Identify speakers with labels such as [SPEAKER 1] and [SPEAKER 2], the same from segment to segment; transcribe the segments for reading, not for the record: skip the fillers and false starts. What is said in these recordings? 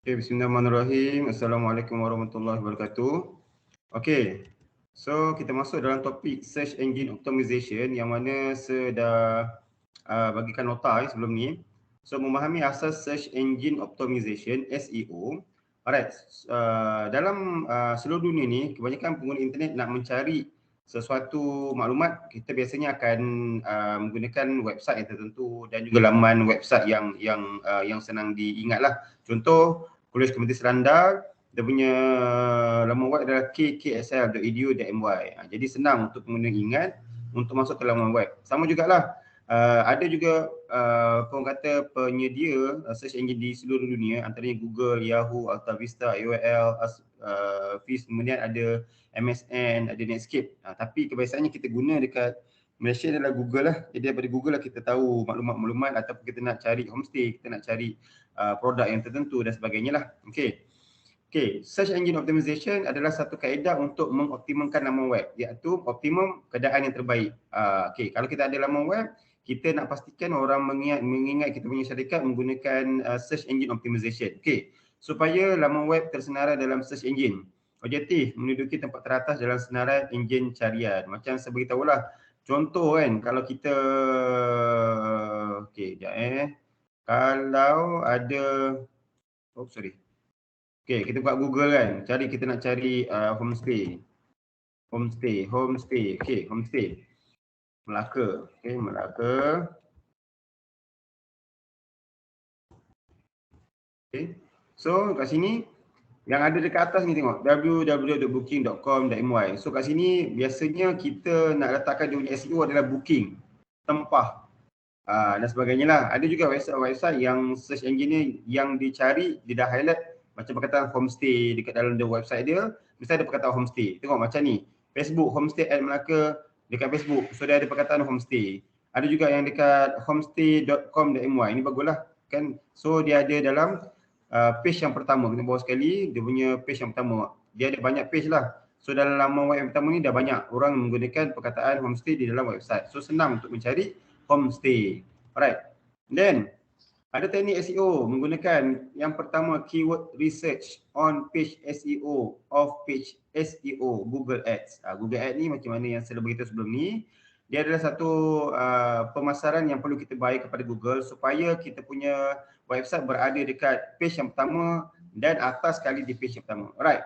[SPEAKER 1] Okay, bismillahirrahmanirrahim. Assalamualaikum warahmatullahi wabarakatuh. Okay, so kita masuk dalam topik Search Engine Optimization yang mana saya dah bagikan nota sebelum ni. So, memahami asas Search Engine Optimization, SEO. Alright, dalam seluruh dunia ni, kebanyakan pengguna internet nak mencari sesuatu maklumat, kita biasanya akan menggunakan website yang tertentu dan juga laman website yang senang diingat lah. Contoh, Kolej Komuniti Serandar, dia punya laman web adalah kksl.edu.my. Jadi senang untuk pengguna ingat untuk masuk ke laman web. Sama jugalah, ada juga orang kata penyedia search engine di seluruh dunia, antaranya Google, Yahoo, AltaVista, AOL, Fish, kemudian ada MSN, ada Netscape. Tapi kebiasaannya kita guna dekat Malaysia adalah Google lah. Jadi daripada Google lah kita tahu maklumat-maklumat ataupun kita nak cari homestay, kita nak cari produk yang tertentu dan sebagainya lah. Okay, Search Engine Optimization adalah satu kaedah untuk mengoptimalkan laman web, iaitu optimum keadaan yang terbaik. Okay, kalau kita ada laman web, kita nak pastikan orang mengingat kita punya syarikat menggunakan Search Engine Optimization. Okay, supaya laman web tersenarai dalam Search Engine. Objektif, menduduki tempat teratas dalam senarai enjin carian. Macam saya beritahulah, contoh kan, kalau kita, okay, sekejap kalau ada, okay, kita buka Google kan, kita nak cari homestay. Okay, homestay. Melaka. Okay, Melaka. Okay, so kat sini, yang ada dekat atas ni tengok, www.booking.com.my. So kat sini, biasanya kita nak letakkan dia punya SEO adalah booking, tempah dan sebagainya lah. Ada juga website yang search engine ni yang dicari, dia dah highlight macam perkataan homestay dekat dalam the website dia, mesti ada perkataan homestay. Tengok macam ni, Facebook, homestay at Melaka dekat Facebook, so dia ada perkataan homestay. Ada juga yang dekat homestay.com.my, ni baguslah kan. So dia ada dalam page yang pertama, kita bawa sekali, dia punya page yang pertama. Dia ada banyak page lah. So dalam laman web yang pertama ni dah banyak orang menggunakan perkataan homestay di dalam website. So senang untuk mencari homestay. Alright. Then ada teknik SEO menggunakan yang pertama keyword research on page SEO of page SEO Google Ads. Google Ads ni macam mana yang saya beritahu sebelum ni, dia adalah satu pemasaran yang perlu kita bayar kepada Google supaya kita punya website berada dekat page yang pertama dan atas sekali di page yang pertama. Alright.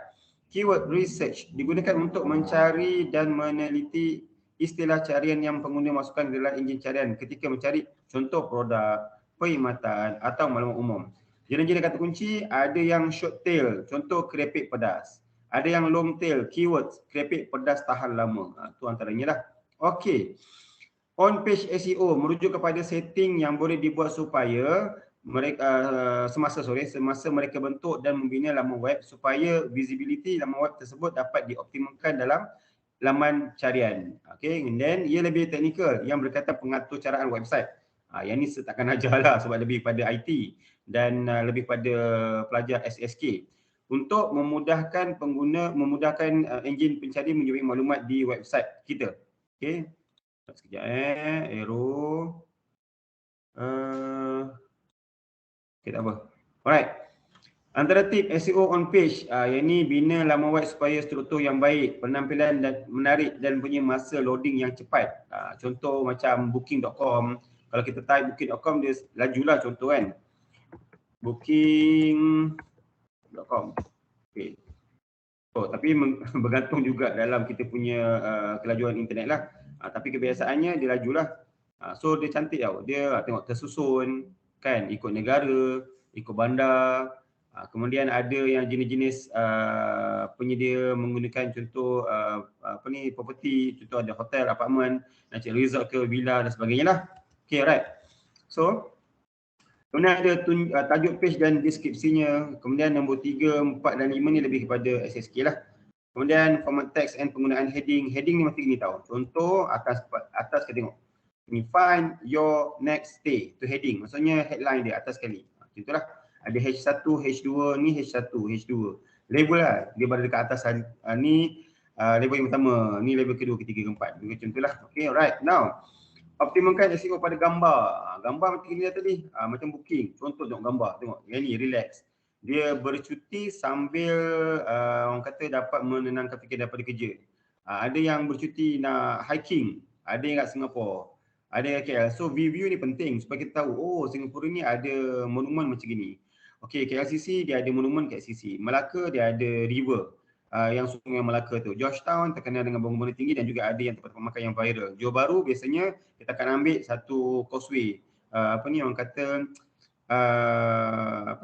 [SPEAKER 1] Keyword research digunakan untuk mencari dan meneliti istilah carian yang pengguna masukkan dalam enjin carian ketika mencari contoh produk, perkhidmatan atau maklumat umum. Jenis-jenis kata kunci ada yang short tail, contoh keripik pedas. Ada yang long tail, keywords, keripik pedas tahan lama. Itu antaranya lah. Okey. On page SEO merujuk kepada setting yang boleh dibuat supaya mereka semasa mereka bentuk dan membina laman web supaya visibility laman web tersebut dapat dioptimalkan dalam laman carian. Okay, and then ia lebih teknikal yang berkaitan pengatur caraan website. Yang ni saya takkan ajar lah sebab lebih pada IT dan lebih pada pelajar SSK. Untuk memudahkan pengguna, memudahkan enjin pencari mencari maklumat di website kita. Okay, sekejap arrow. Okay, tak apa. Alright. Antara tip SEO on page, yang ni bina laman web supaya struktur yang baik, penampilan dan menarik dan punya masa loading yang cepat. Contoh macam booking.com, kalau kita type booking.com dia lajulah contoh kan. Booking.com. Okay. Oh, tapi bergantung juga dalam kita punya kelajuan internet lah. Tapi kebiasaannya dia lajulah. So dia cantik tau. Dia tengok tersusun kan, ikut negara, ikut bandar. Kemudian ada yang jenis-jenis penyedia menggunakan contoh property, contoh ada hotel, apartmen, nak cari resort ke villa dan sebagainya lah. Okay, right. So kemudian ada tajuk page dan deskripsinya. Kemudian nombor 3, 4 dan 5 ni lebih kepada SSK lah. Kemudian format text and penggunaan heading. Heading ni mesti gini tau. Contoh atas kita tengok. Ni find your next stay. Tu heading. Maksudnya headline dia atas sekali. Itulah. Ada H1, H2, ni H1, H2. Label lah. Dia berada dekat atas. Ni label yang pertama. Ni label kedua, ketiga, keempat. Macam tu lah. Okay, alright. Now, optimalkan SEO pada gambar. Gambar macam ni tadi. Macam booking. Contoh tengok gambar. Tengok. Yang ni relax. dia bercuti sambil orang kata dapat menenangkan fikiran daripada kerja. Ada yang bercuti nak hiking, ada yang kat Singapura, ada yang KL. So view ni penting supaya kita tahu, oh Singapura ni ada monumen macam gini. Okey, KLCC dia ada monumen KLCC. Melaka dia ada river yang Sungai Melaka tu. Georgetown terkenal dengan bangunan tinggi dan juga ada yang tempat makan yang viral. Johor Bahru biasanya kita akan ambil satu causeway. Apa ni orang kata apa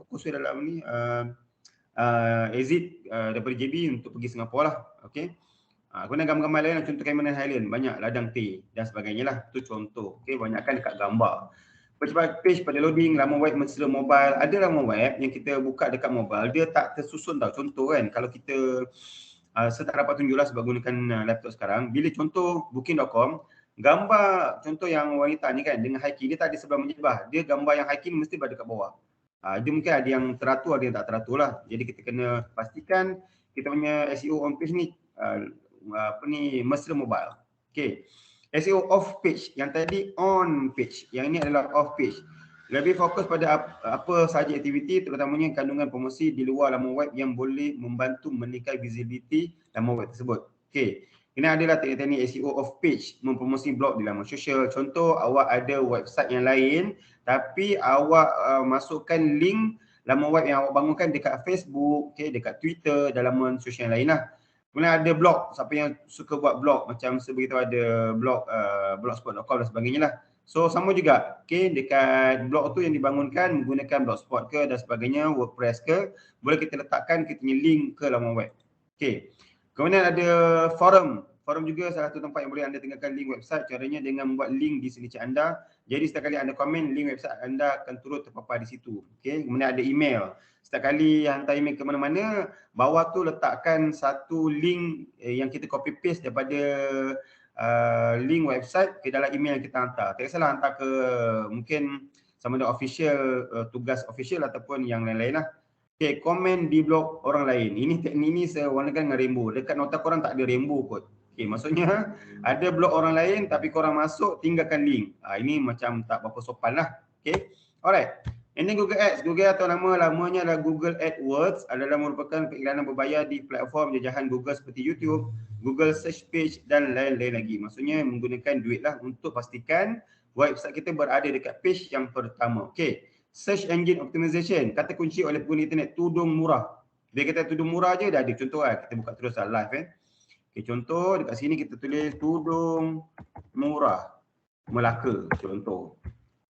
[SPEAKER 1] causeway dalam ni exit daripada JB untuk pergi Singapura lah. Okey. Guna gambar-gambar lain, contoh Cameron Highland, banyak ladang teh dan sebagainya lah. Itu contoh. Okey, banyakkan dekat gambar. Percepat page pada loading, laman web mesra mobile. Ada laman web yang kita buka dekat mobile, dia tak tersusun tau. Contoh kan, kalau kita saya tak dapat tunjuklah sebab gunakan laptop sekarang. Bila contoh booking.com, gambar contoh yang wanita ni kan dengan hiking, dia tak ada sebelah menjebah. Dia gambar yang hiking mesti berada dekat bawah. Dia mungkin ada yang teratur, ada yang tak teratur lah. Jadi kita kena pastikan kita punya SEO on page ni mesra mobile. Okay. SEO off page, yang tadi on page, yang ini adalah off page. Lebih fokus pada apa sahaja aktiviti, terutamanya kandungan promosi di luar laman web yang boleh membantu meningkatkan visibility laman web tersebut. Okey. Ini adalah teknik-teknik SEO off page, mempromosi blog di laman sosial. Contoh, awak ada website yang lain tapi awak masukkan link laman web yang awak bangunkan dekat Facebook, okay, dekat Twitter dan laman sosial yang lain lah. Kemudian ada blog, siapa yang suka buat blog, macam sebegitu ada blog blogspot.com dan sebagainya lah. So sama juga, okay, dekat blog tu yang dibangunkan menggunakan Blogspot ke dan sebagainya, WordPress ke, boleh kita letakkan kita punya link ke laman web. Okay. Kemudian ada forum. Forum juga salah satu tempat yang boleh anda tinggalkan link website. Caranya dengan membuat link di signature anda. Jadi setiap kali anda komen, link website anda akan turut terpapar di situ. Okay. Kemudian ada email. Setiap kali hantar email ke mana-mana, bawah tu letakkan satu link yang kita copy paste daripada link website ke dalam email yang kita hantar. Tak kisahlah hantar ke mungkin sama ada official, tugas official ataupun yang lain-lain lah. Okay, komen di blog orang lain. Ini teknik ni saya warnakan dengan rainbow. Dekat nota korang tak ada rainbow kot. Okay, maksudnya ada blog orang lain tapi korang masuk tinggalkan link. Ini macam tak berapa sopan lah. Okay, alright. Ini Google Ads. Google atau lamanya adalah Google AdWords adalah merupakan periklanan berbayar di platform jajahan Google seperti YouTube, Google Search Page dan lain-lain lagi. Maksudnya menggunakan duit lah untuk pastikan website kita berada dekat page yang pertama. Okay. Search Engine Optimization, kata kunci oleh pengguna internet, tudung murah. Dia kata tudung murah je dah ada contoh lah. Kita buka terus lah live Okay, contoh dekat sini kita tulis tudung murah Melaka contoh.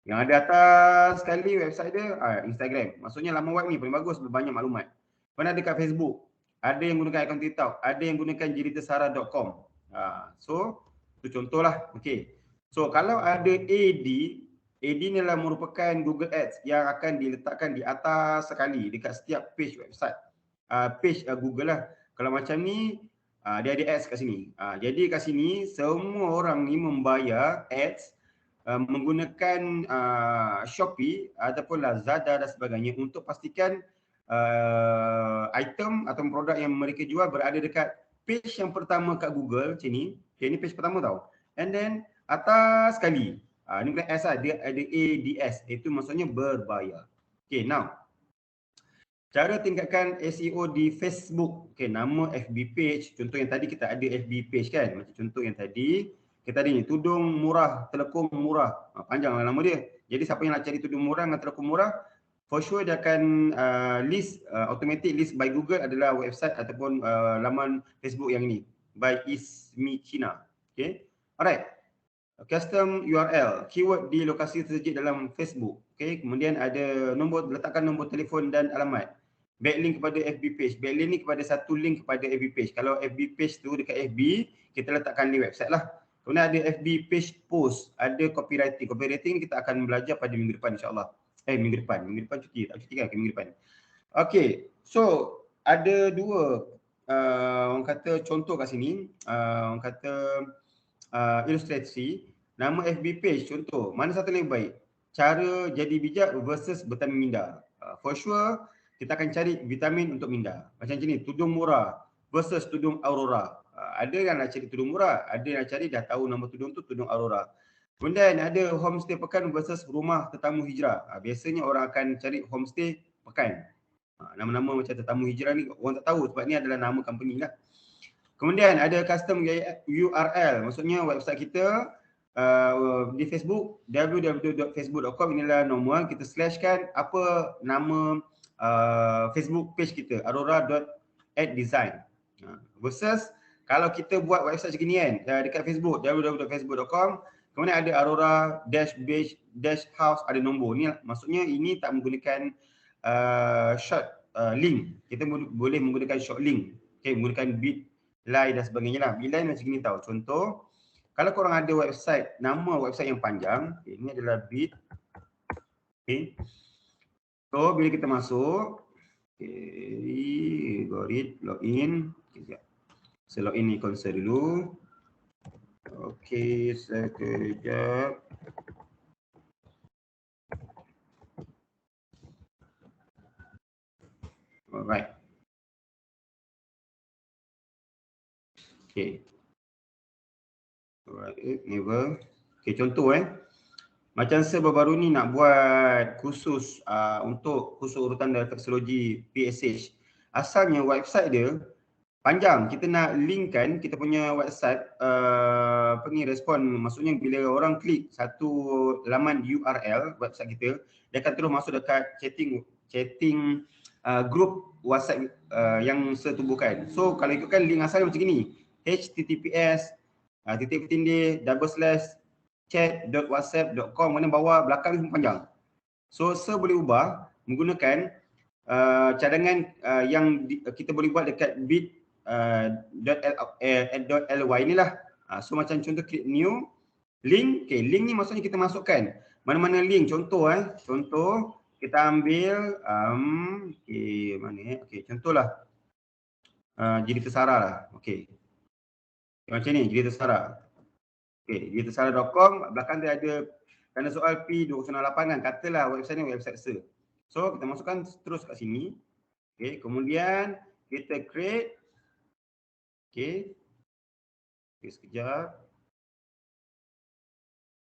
[SPEAKER 1] Yang ada atas sekali website dia Instagram. Maksudnya laman web ni paling bagus, berbanyak maklumat. Mana dekat Facebook, ada yang gunakan akaun TikTok, ada yang gunakan jiritasara.com. So itu contohlah. Okey. So kalau ada AD ni adalah merupakan Google Ads yang akan diletakkan di atas sekali dekat setiap page website. Page Google lah. Kalau macam ni dia ada ads kat sini. Jadi kat sini semua orang ni membayar ads menggunakan Shopee ataupun Lazada dan sebagainya untuk pastikan item atau produk yang mereka jual berada dekat page yang pertama kat Google macam ni. Okay, ni page pertama tau. And then atas sekali. Ni bukan S lah, dia ada ADS. Itu maksudnya berbayar. Okay, now. Cara tingkatkan SEO di Facebook. Okay, nama FB page. Contoh yang tadi kita ada FB page kan. Macam contoh yang tadi. Kita ada ni, tudung murah, telekom murah. Panjang lah nama dia. Jadi siapa yang nak cari tudung murah dengan telekom murah, for sure dia akan list, automatic list by Google adalah website ataupun laman Facebook yang ini. By Ismi China. Okay. Alright. Custom URL, keyword di lokasi tersejuk dalam Facebook. Okay. Kemudian ada letakkan nombor telefon dan alamat. Backlink kepada FB page. Backlink ni kepada satu link kepada FB page. Kalau FB page tu dekat FB, kita letakkan di website lah. Kemudian ada FB page post, ada copywriting. Copywriting kita akan belajar pada minggu depan insyaAllah. Minggu depan cuti, tak cuti kan minggu depan. Okay, so ada dua orang kata contoh kat sini, orang kata ilustrasi. Nama FB page contoh, mana satu lebih baik? Cara jadi bijak versus vitamin minda. For sure, kita akan cari vitamin untuk minda. Macam ni, tudung murah versus tudung Aurora. Ada yang nak cari tudung murah, ada yang nak cari dah tahu nama tudung tu tudung Aurora. Kemudian ada homestay pekan versus rumah tetamu hijrah. Biasanya orang akan cari homestay Pekan. Nama-nama macam Tetamu Hijrah ni orang tak tahu sebab ni adalah nama company lah. Kemudian ada custom URL, maksudnya website kita di Facebook, www.facebook.com, inilah normal, kita slashkan apa nama Facebook page kita, aurora.addesign. Versus kalau kita buat website macam ni kan, dekat Facebook, www.facebook.com, kemudian ada aurora-house, ada nombor. Ni maksudnya ini tak menggunakan short link. Kita boleh menggunakan short link. Okay, menggunakan Bitly dan sebagainya lah. Bitly macam ni tau. Contoh, kalau korang ada website, nama website yang panjang, okay, ini adalah bit. Okay. So, bila kita masuk, okay, got it, login. Okay, saya login ni konser dulu. Okay, sekejap. Alright. Okay. Alright, never. Okay, contoh macam saya baru-baru ni nak buat khusus untuk khusus urutan dalam teknologi PSH. Asalnya website dia panjang. Kita nak linkkan kita punya website respon. Maksudnya bila orang klik satu laman URL website kita, dia akan terus masuk dekat chatting group WhatsApp yang saya tubuhkan. So kalau ikutkan link asalnya macam ni, https /chat.whatsapp.com, mana bawah belakang ni panjang. So saya boleh ubah menggunakan cadangan yang kita boleh buat dekat bit.ly inilah. So macam contoh klik new link. Okay, link ni maksudnya kita masukkan mana-mana link. Contoh contoh kita ambil okay, mana okay, contohlah jadi tersara lah. Okay, macam ni, jadi tersara. Okay, jadi tersara.com, belakang dia ada tanda soal P208 kan, katalah website ni website saya. So kita masukkan terus kat sini. Okay, kemudian kita create. Okay, sekejap.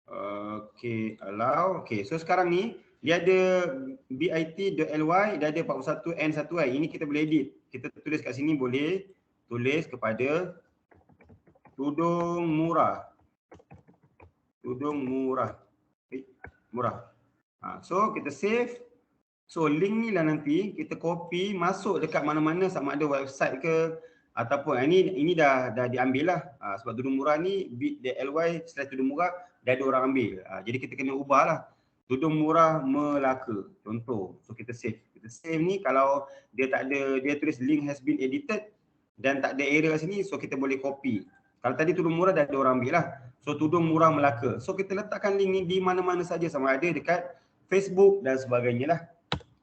[SPEAKER 1] Okay, allow. Okay, so sekarang ni dia ada bit.ly, dia ada 41N1I. Ini kita boleh edit. Kita tulis kat sini, boleh tulis kepada tudung murah. Tudung murah. Okay, murah. So kita save. So link ni lah nanti kita copy masuk dekat mana-mana, sama ada website ke ataupun ini dah diambil lah. Sebab tudung murah ni bit.ly/tudung murah dah ada orang ambil. Jadi kita kena ubah lah. Tudung murah Melaka. Contoh. So kita save. Kita save ni kalau dia tak ada, dia tulis link has been edited dan tak ada error sini, so kita boleh copy. Kalau tadi tudung murah dah ada orang ambil lah. So tudung murah Melaka. So kita letakkan link ni di mana-mana saja, sama ada dekat Facebook dan sebagainya lah.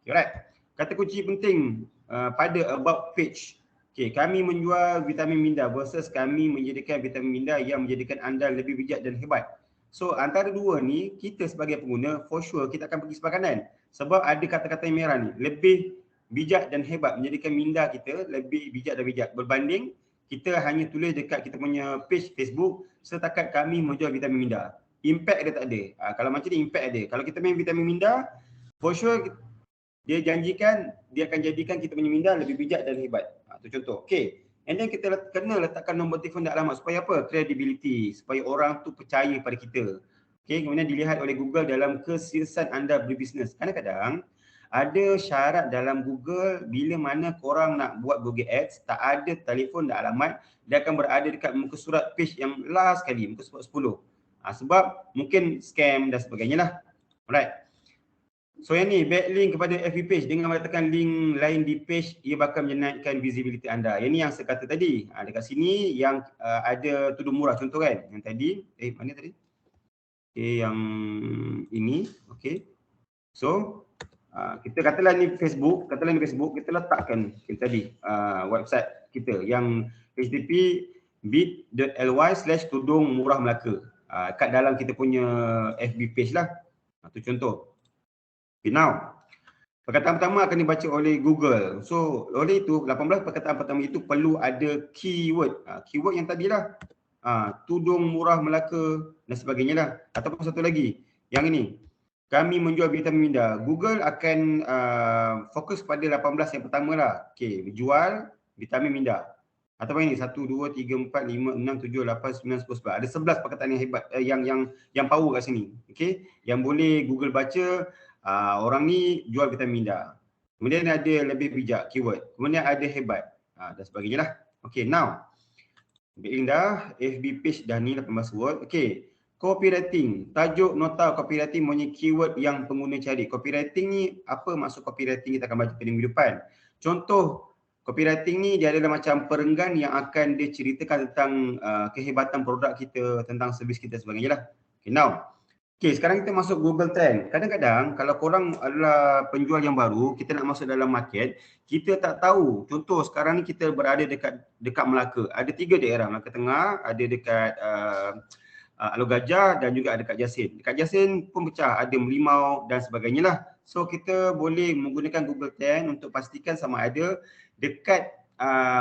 [SPEAKER 1] Okay, alright. Kata kunci penting pada about page. Okay, kami menjual vitamin minda versus kami menjadikan vitamin minda yang menjadikan anda lebih bijak dan hebat. So antara dua ni, kita sebagai pengguna for sure kita akan pergi sebelah kanan. Sebab ada kata-kata yang merah ni, lebih bijak dan hebat, menjadikan minda kita lebih bijak dan bijak. Berbanding kita hanya tulis dekat kita punya page Facebook, setakat kami menjual vitamin minda. Impact dia tak ada. Kalau macam ni impact ada. Kalau kita main vitamin minda, for sure dia janjikan dia akan jadikan kita punya minda lebih bijak dan hebat. Itu contoh. Okay. And then kita kena letakkan nombor telefon dan alamat supaya apa? Credibility. Supaya orang tu percaya pada kita. Okay. Kemudian dilihat oleh Google dalam keseriusan anda berbisnes. Kadang-kadang ada syarat dalam Google, bila mana korang nak buat Google Ads, tak ada telefon dan alamat, dia akan berada dekat muka surat page yang last kali, muka surat 10. Sebab mungkin scam dan sebagainya lah. Alright. So yang ni, backlink kepada FB page, dengan meletakkan link lain di page, ia bakal menaikkan visibility anda. Yang ni yang saya kata tadi. Dekat sini yang ada tudung murah contoh kan. Yang tadi, mana tadi? Okay, yang ini. Okay. So, kita katalah ni Facebook, kita letakkan tadi website kita yang http bit.ly/tudung murah Melaka kat dalam kita punya FB page lah. Itu contoh. Okay, now perkataan pertama akan dibaca oleh Google. So oleh itu 18 perkataan pertama itu perlu ada keyword. Keyword yang tadilah tudung murah Melaka dan sebagainya lah. Ataupun satu lagi yang ini, kami menjual vitamin minda. Google akan fokus pada 18 yang pertama lah. Okey, jual vitamin minda. Atau ini 1, 2, 3, 4, 5, 6, 7, 8, 9, 10, 11. Ada 11 perkataan yang hebat, yang power kat sini. Okey, yang boleh Google baca, orang ni jual vitamin minda. Kemudian ada lebih bijak, keyword. Kemudian ada hebat dan sebagainya lah. Okey, now link dah, FB page dah ni 18 word. Okey, copywriting, tajuk nota copywriting punya keyword yang pengguna cari. Copywriting ni, apa maksud copywriting, kita akan baca pada minggu depan. Contoh copywriting ni dia adalah macam perenggan yang akan dia ceritakan tentang kehebatan produk kita, tentang servis kita sebagainya lah. Okay, now sekarang kita masuk Google Trend. Kadang-kadang kalau korang adalah penjual yang baru, kita nak masuk dalam market, kita tak tahu. Contoh sekarang ni kita berada dekat Melaka. Ada 3 daerah, Melaka Tengah, ada dekat Alor Gajah dan juga ada dekat Jasin. Dekat Jasin pun pecah, ada Melimau dan sebagainya lah. So kita boleh menggunakan Google Trend untuk pastikan sama ada dekat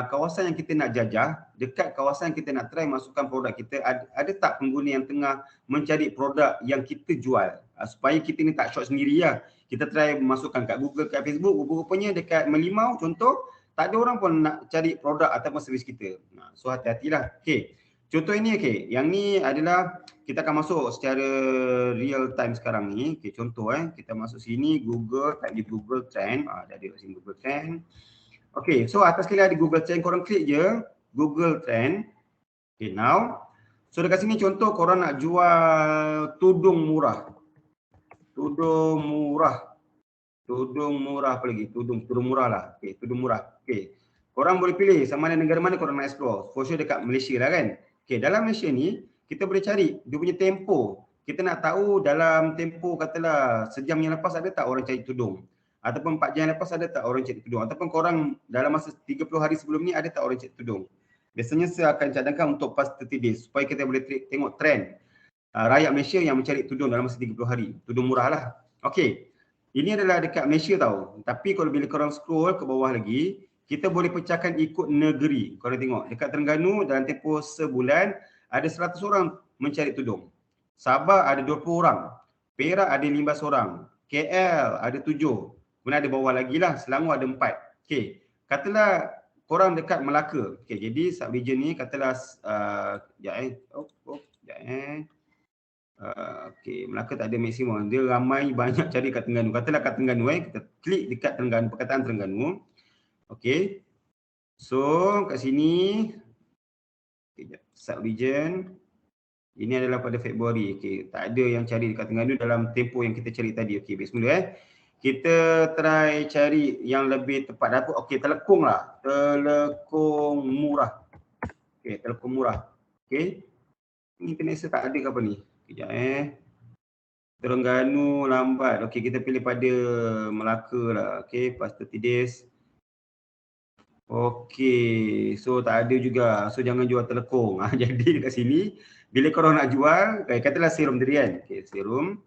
[SPEAKER 1] kawasan yang kita nak jajah, dekat kawasan yang kita nak try masukkan produk kita, ada tak pengguna yang tengah mencari produk yang kita jual, supaya kita ni tak short sendiri lah. Kita try masukkan kat Google, kat Facebook, rupanya dekat Melimau contoh, tak ada orang pun nak cari produk ataupun servis kita. So hati-hatilah. Okay, contoh ini yang ni adalah kita akan masuk secara real time sekarang ni. Okay, contoh kita masuk sini Google, type di Google Trend, dah ada kat sini Google Trend. Okay, so atas sekali ada Google Trend, korang klik je Google Trend. Okay, now so dekat sini contoh korang nak jual tudung murah. Tudung murah apa lagi? Tudung murah lah. Okay, tudung murah. Okay, korang boleh pilih sama ada negara mana korang nak explore. For sure dekat Malaysia lah kan. Okay, dalam Malaysia ni kita boleh cari dia punya tempo. Kita nak tahu dalam tempo katalah sejam yang lepas ada tak orang cari tudung, ataupun 4 jam lepas ada tak orang cari tudung, ataupun korang dalam masa 30 hari sebelum ni ada tak orang cari tudung. Biasanya saya akan cadangkan untuk past 30 days supaya kita boleh tengok trend rakyat Malaysia yang mencari tudung dalam masa 30 hari. Tudung murah lah. Okey, ini adalah dekat Malaysia tau. Tapi kalau bila korang scroll ke bawah lagi, kita boleh pecahkan ikut negeri. Korang tengok dekat Terengganu dalam tempoh sebulan ada 100 orang mencari tudung. Sabah ada 20 orang. Perak ada 15 orang. KL ada 7. Kemudian ada bawah lagi lah, Selangor ada 4. Okey, katalah korang dekat Melaka. Okey, jadi sub-region ni katalah okey, Melaka tak ada maksimum. Dia ramai banyak cari kat Terengganu. Katalah kat Terengganu kita klik dekat Terengganu, perkataan Terengganu. Okey. So kat sini sub-region ini adalah pada Februari. Okey, tak ada yang cari dekat Terengganu dalam tempoh yang kita cari tadi. Okey, baik semula kita try cari yang lebih tepat. Okey, Telekung lah. Telekung murah. Okey, Telekung murah. Okey. Ni international tak ada ke apa ni? Kejap Terengganu lambat. Okey, kita pilih pada Melaka lah. Okey, past 30 days. Okey, so tak ada juga. So jangan jual Telekung. Jadi dekat sini bila korang nak jual, katalah serum tadi kan. Okey, serum.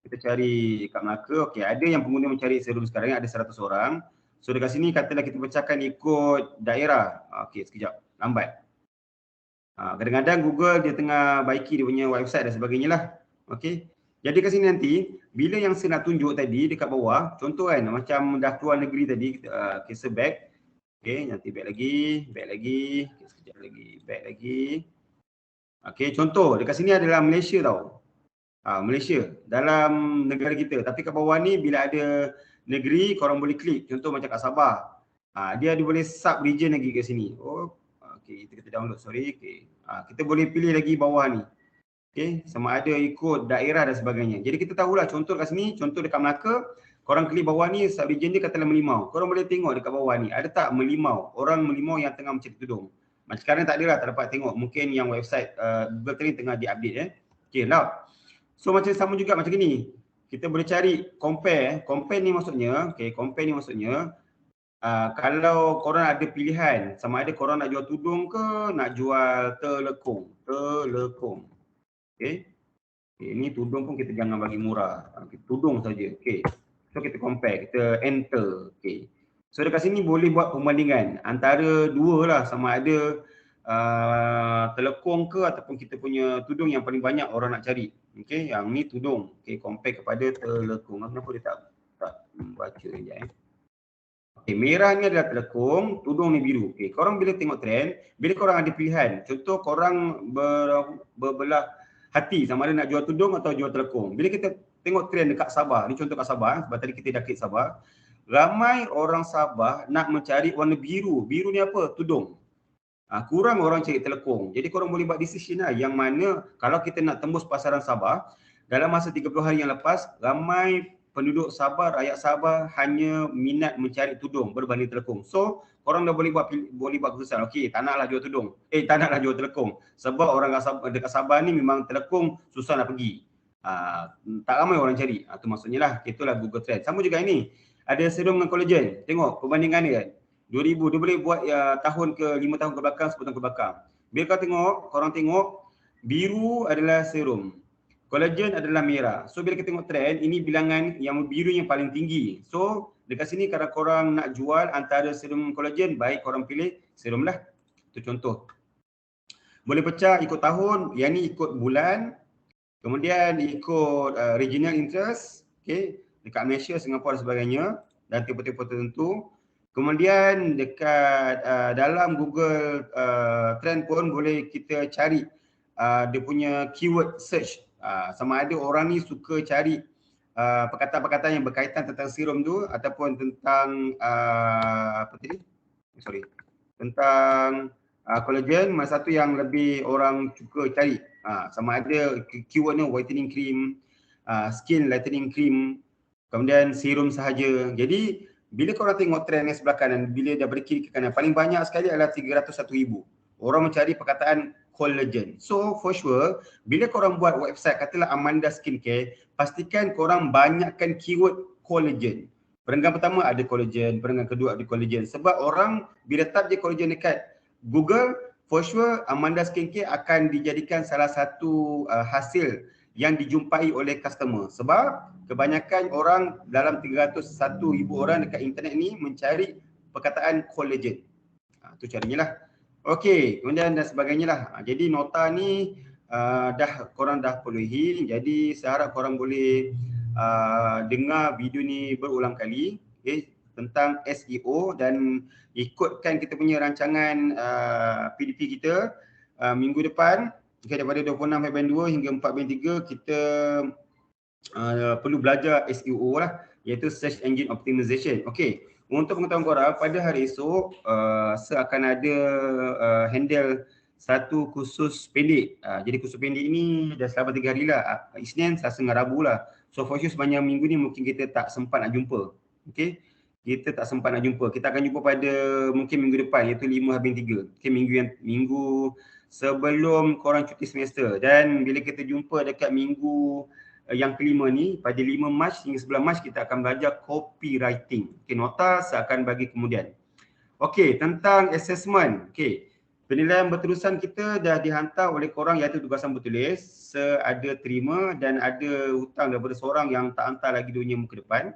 [SPEAKER 1] Kita cari kat Melaka. Okey, ada yang pengguna mencari serum sekarang ada 100 orang. So dekat sini katalah kita pecahkan ikut daerah. Okey, sekejap. Lambat. Kadang-kadang Google dia tengah baiki dia punya website dan sebagainya lah. Okey. Jadi kat sini nanti bila yang saya nak tunjuk tadi dekat bawah, contoh kan macam dah keluar negeri tadi, kita back. Okey, nanti back lagi. Okay, sekejap lagi, back lagi. Okey, contoh dekat sini adalah Malaysia tau. Malaysia dalam negara kita. Tapi kat bawah ni bila ada negeri korang boleh klik. Contoh macam kat Sabah. Dia ada boleh sub region lagi kat sini. Okey, kita download, sorry. Okey. Kita boleh pilih lagi bawah ni. Okey, sama ada ikut daerah dan sebagainya. Jadi kita tahulah contoh kat sini, contoh dekat Melaka, korang klik bawah ni sub region dia katalah Melimau. Korang boleh tengok dekat bawah ni, ada tak Melimau, orang Melimau yang tengah mencari tudung. Macam sekarang tak ada lah, tak dapat tengok. Mungkin yang website Google Trend tengah di-update Okey, lah. So macam sama juga macam ni. Kita boleh cari compare. Compare ni maksudnya, compare ni maksudnya kalau korang ada pilihan, sama ada korang nak jual tudung ke nak jual telekung. Okey. Ini tudung pun kita jangan bagi murah. Tudung saja. Okey. So kita compare, kita enter. Okey. So dekat sini boleh buat perbandingan antara dua lah, sama ada telekung ke ataupun kita punya tudung yang paling banyak orang nak cari. Okey, yang ni tudung. Okey, compare kepada telekung. Kenapa dia tak baca sekejap Okay, merah ni adalah telekung, tudung ni biru. Okay, korang bila tengok trend, bila korang ada pilihan, contoh korang berbelah hati sama ada nak jual tudung atau jual telekung. Bila kita tengok trend dekat Sabah, ni contoh kat Sabah, sebab tadi kita dah klik Sabah, ramai orang Sabah nak mencari warna biru. Biru ni apa? Tudung. Kurang orang cari telekung. Jadi korang boleh buat decision lah yang mana kalau kita nak tembus pasaran Sabah, dalam masa 30 hari yang lepas, ramai penduduk Sabah, rakyat Sabah hanya minat mencari tudung berbanding telekung. So, korang dah boleh buat keputusan. Okey, tak naklah jual tudung. Tak naklah jual telekung. Sebab orang dekat Sabah ni memang telekung susah nak pergi. Tak ramai orang cari. Itu maksudnya lah. Itulah Google Trend. Sama juga ini. Ada serum dengan collagen. Tengok perbandingan dia kan. 2000, dia boleh buat tahun ke 5 tahun ke belakang, 10 tahun ke belakang. Bila korang tengok, biru adalah serum. Collagen adalah merah. So bila kita tengok trend, ini bilangan yang biru yang paling tinggi. So dekat sini kalau korang nak jual antara serum collagen, baik korang pilih serum lah. Itu contoh. Boleh pecah ikut tahun, yang ni ikut bulan. Kemudian ikut regional interest. Okay. Dekat Malaysia, Singapura dan sebagainya. Dan tipe-tipe tertentu. Kemudian dekat dalam Google Trend pun boleh kita cari dia punya keyword search. Sama ada orang ni suka cari perkataan-perkataan yang berkaitan tentang serum tu ataupun tentang tentang collagen, mana satu yang lebih orang suka cari. Sama ada keyword ni whitening cream, skin lightening cream, kemudian serum sahaja. Jadi bila korang tengok trend yang sebelah kanan, bila dah berkiri ke kanan, paling banyak sekali adalah 301,000 orang mencari perkataan collagen. So for sure, bila korang buat website katalah Amanda Skincare, pastikan korang banyakkan keyword collagen. Perenggan pertama ada collagen, perenggan kedua ada collagen. Sebab orang bila type je collagen dekat Google, for sure Amanda Skincare akan dijadikan salah satu hasil yang dijumpai oleh customer. Sebab kebanyakan orang dalam 301,000 orang dekat internet ni mencari perkataan collagen. Itu caranya lah. Okey, kemudian dan sebagainya lah. Jadi nota ni korang dah penuhi. Jadi saya harap korang boleh dengar video ni berulang kali tentang SEO dan ikutkan kita punya rancangan PDP kita minggu depan. Daripada 26 Februari 2 hingga 4 Februari 3 kita perlu belajar SEO lah, iaitu Search Engine Optimization. Okey, untuk pengetahuan korang, pada hari esok saya akan ada handle satu kursus pendek. Jadi kursus pendek ni dah selama 3 hari lah, Isnin, Selasa dengan Rabu lah. So for sure sepanjang minggu ni mungkin kita tak sempat nak jumpa. Okey, kita tak sempat nak jumpa. Kita akan jumpa pada mungkin minggu depan, iaitu 5 Februari 3. Okey, minggu sebelum korang cuti semester. Dan bila kita jumpa dekat minggu yang kelima ni, pada 5 Mac hingga 11 Mac kita akan belajar copywriting. Okey, nota saya akan bagi kemudian. Okey, tentang assessment. Okey, penilaian berterusan kita dah dihantar oleh korang, iaitu tugasan bertulis. Saya ada terima dan ada hutang daripada seorang yang tak hantar lagi dunia muka depan.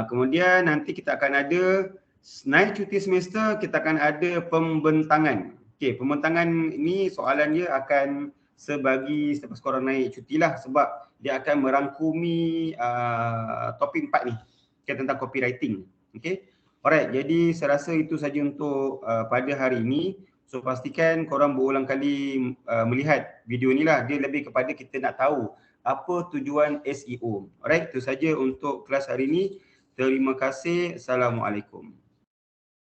[SPEAKER 1] Kemudian nanti kita akan ada naik cuti semester, kita akan ada pembentangan. Okey, pembentangan ni soalan dia akan sebagi selepas korang naik cuti lah, sebab dia akan merangkumi topik 4 ni, tentang copywriting. Okey. Alright, jadi saya rasa itu saja untuk pada hari ini. So pastikan korang berulang kali melihat video ni lah. Dia lebih kepada kita nak tahu apa tujuan SEO. Alright, itu saja untuk kelas hari ini. Terima kasih. Assalamualaikum.